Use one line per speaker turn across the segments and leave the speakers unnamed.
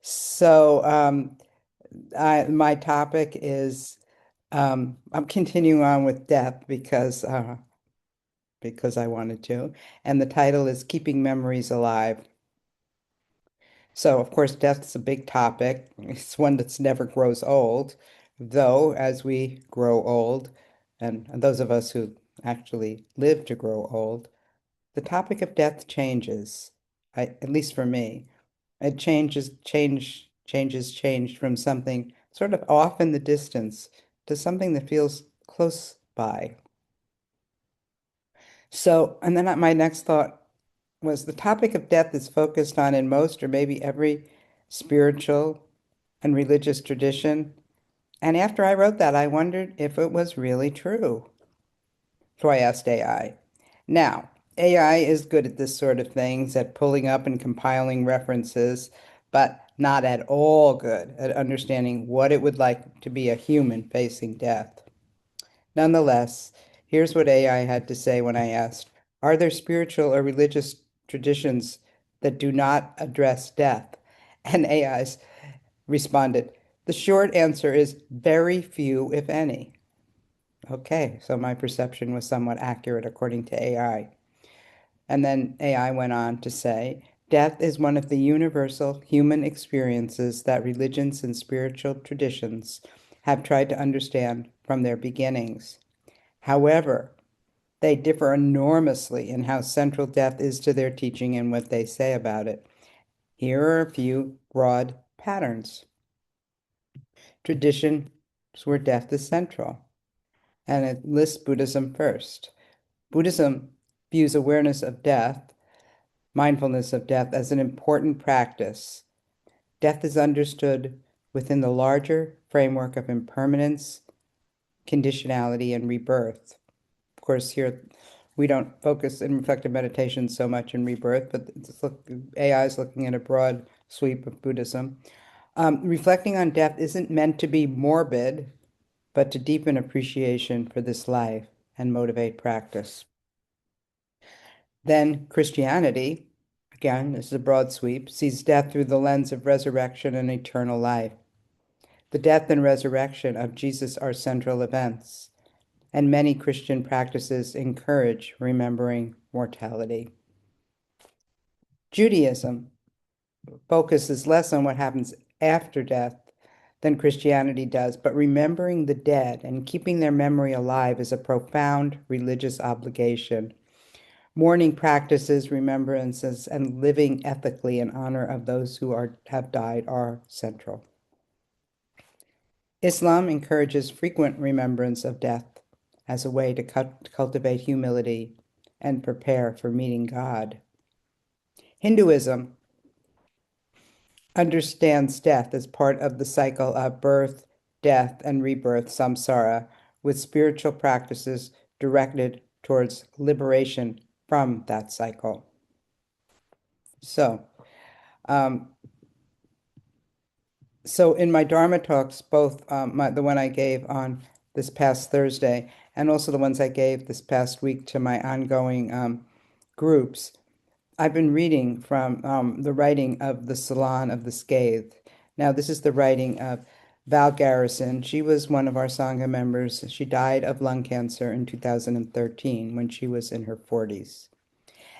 So my topic is I'm continuing on with death because I wanted to, and the title is Keeping Memories Alive. So of course, death's a big topic. It's one that's never grows old, though as we grow old, and those of us who actually live to grow old, the topic of death changes. At least for me. It changed from something sort of off in the distance to something that feels close by. So, and then my next thought was the topic of death is focused on in most or maybe every spiritual and religious tradition. And after I wrote that, I wondered if it was really true. So I asked AI. Now, AI is good at this sort of things, at pulling up and compiling references, but not at all good at understanding what it would like to be a human facing death. Nonetheless, here's what AI had to say when I asked, are there spiritual or religious traditions that do not address death? And AI's responded, the short answer is very few, if any. Okay, so my perception was somewhat accurate according to AI. And then AI went on to say, death is one of the universal human experiences that religions and spiritual traditions have tried to understand from their beginnings. However, they differ enormously in how central death is to their teaching and what they say about it. Here are a few broad patterns. Traditions where death is central, and it lists Buddhism first. Buddhism views awareness of death, mindfulness of death, as an important practice. Death is understood within the larger framework of impermanence, conditionality, and rebirth. Of course, here we don't focus in reflective meditation so much in rebirth, but AI is looking at a broad sweep of Buddhism. Reflecting on death isn't meant to be morbid, but to deepen appreciation for this life and motivate practice. Then Christianity, again, this is a broad sweep, sees death through the lens of resurrection and eternal life. The death and resurrection of Jesus are central events, and many Christian practices encourage remembering mortality. Judaism focuses less on what happens after death than Christianity does, but remembering the dead and keeping their memory alive is a profound religious obligation. Mourning practices, remembrances, and living ethically in honor of those who have died are central. Islam encourages frequent remembrance of death as a way to cultivate humility and prepare for meeting God. Hinduism understands death as part of the cycle of birth, death, and rebirth, samsara, with spiritual practices directed towards liberation from that cycle. So, um, so in my Dharma talks, both the one I gave on this past Thursday and also the ones I gave this past week to my ongoing groups, I've been reading from the writing of the Salon of the Scathed. Now, this is the writing of Val Garrison. She was one of our Sangha members. She died of lung cancer in 2013 when she was in her 40s.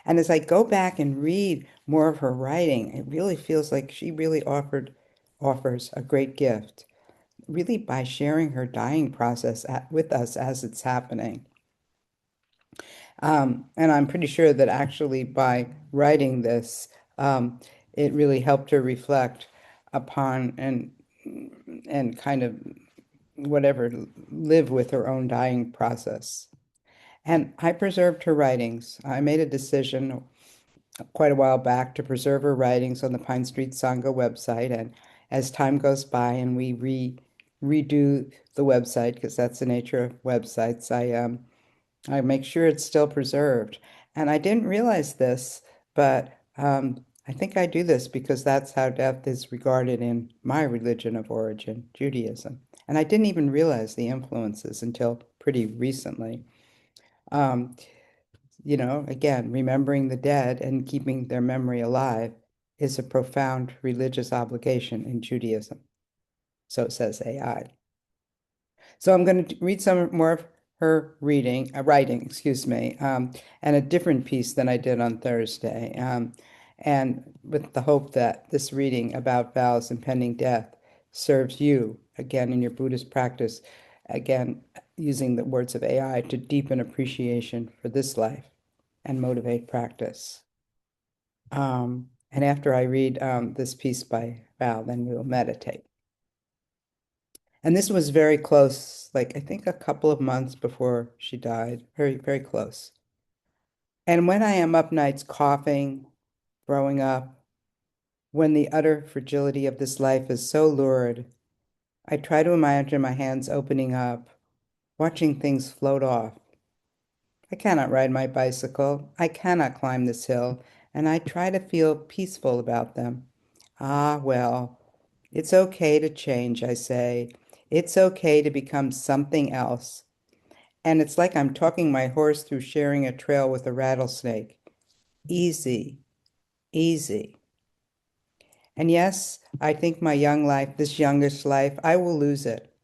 And as I go back and read more of her writing, it really feels like she really offers a great gift, really by sharing her dying process with us as it's happening. And I'm pretty sure that actually by writing this, it really helped her reflect upon and kind of whatever, live with her own dying process. And I preserved her writings. I made a decision quite a while back to preserve her writings on the Pine Street Sangha website. And as time goes by and we redo the website, because that's the nature of websites, I make sure it's still preserved. And I didn't realize this, but I think I do this because that's how death is regarded in my religion of origin, Judaism. And I didn't even realize the influences until pretty recently. Um, again, remembering the dead and keeping their memory alive is a profound religious obligation in Judaism. So says AI. So I'm going to read some more of her writing, excuse me, and a different piece than I did on Thursday. And with the hope that this reading about vows and pending death serves you, again, in your Buddhist practice, again, using the words of AI to deepen appreciation for this life and motivate practice. And after I read this piece by Val, then we will meditate. And this was very close, like I think a couple of months before she died, very, very close. And when I am up nights coughing, throwing up, when the utter fragility of this life is so lurid, I try to imagine my hands opening up, watching things float off. I cannot ride my bicycle, I cannot climb this hill, and I try to feel peaceful about them. Ah, well, it's okay to change, I say. It's okay to become something else. And it's like I'm talking my horse through sharing a trail with a rattlesnake. Easy, easy. And yes, I think my young life, this youngish life, I will lose it.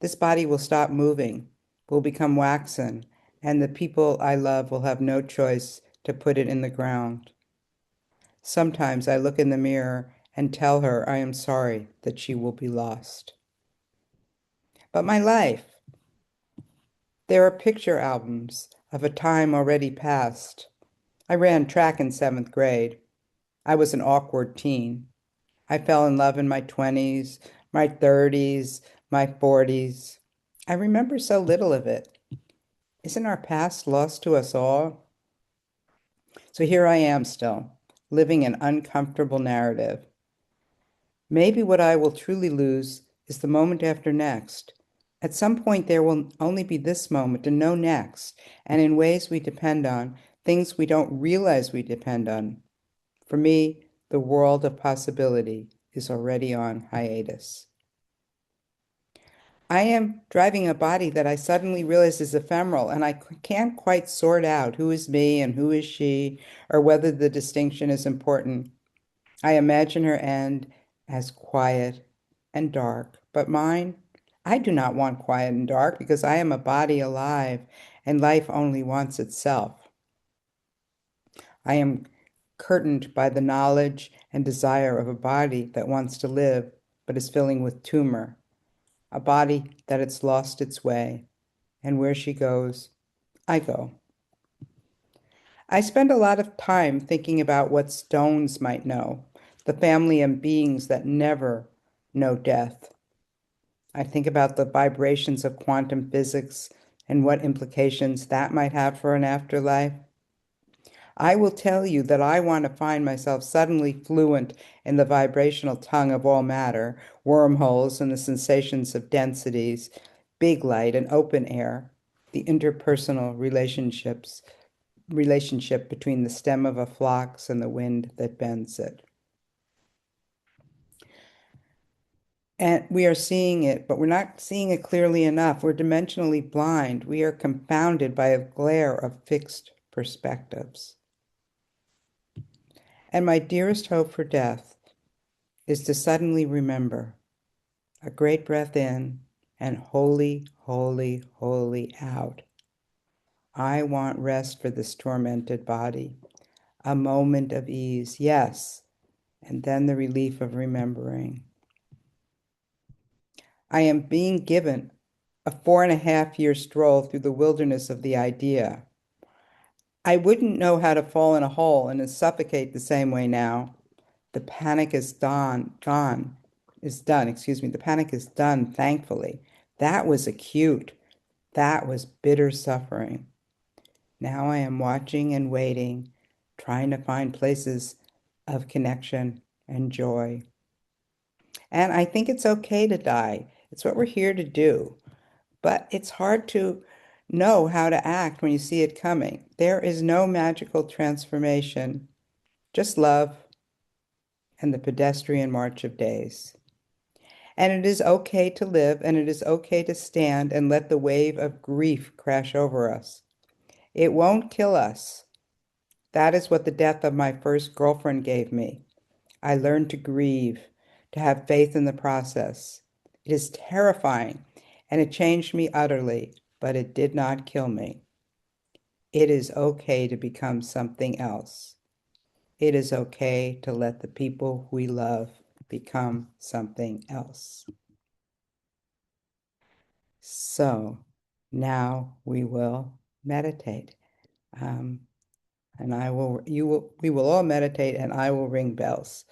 This body will stop moving, will become waxen, and the people I love will have no choice to put it in the ground. Sometimes I look in the mirror and tell her I am sorry that she will be lost. But my life, there are picture albums of a time already past. I ran track in seventh grade. I was an awkward teen. I fell in love in my 20s, my 30s, my 40s. I remember so little of it. Isn't our past lost to us all? So here I am still, living an uncomfortable narrative. Maybe what I will truly lose is the moment after next. At some point, there will only be this moment and no next, and in ways we depend on, things we don't realize we depend on. For me, the world of possibility is already on hiatus. I am driving a body that I suddenly realize is ephemeral, and I can't quite sort out who is me and who is she, or whether the distinction is important. I imagine her end as quiet and dark, but mine, I do not want quiet and dark because I am a body alive, and life only wants itself. I am curtained by the knowledge and desire of a body that wants to live, but is filling with tumor, a body that it's lost its way, and where she goes, I go. I spend a lot of time thinking about what stones might know, the family of beings that never know death. I think about the vibrations of quantum physics and what implications that might have for an afterlife. I will tell you that I want to find myself suddenly fluent in the vibrational tongue of all matter, wormholes and the sensations of densities, big light and open air, the interpersonal relationship between the stem of a phlox and the wind that bends it. And we are seeing it, but we're not seeing it clearly enough. We're dimensionally blind. We are confounded by a glare of fixed perspectives. And my dearest hope for death is to suddenly remember a great breath in and holy, holy, holy out. I want rest for this tormented body, a moment of ease, yes, and then the relief of remembering. I am being given a 4.5 year stroll through the wilderness of the idea. I wouldn't know how to fall in a hole and suffocate the same way now. The panic is done, excuse me. The panic is done, thankfully. That was acute. That was bitter suffering. Now I am watching and waiting, trying to find places of connection and joy. And I think it's okay to die. It's what we're here to do. But it's hard to know how to act when you see it coming. There is no magical transformation, just love and the pedestrian march of days. And it is okay to live, and it is okay to stand and let the wave of grief crash over us. It won't kill us. That is what the death of my first girlfriend gave me. I learned to grieve, to have faith in the process. It is terrifying, and it changed me utterly, but it did not kill me. It is okay to become something else. It is okay to let the people we love become something else. So now we will meditate. Um, and we will all meditate, and I will ring bells.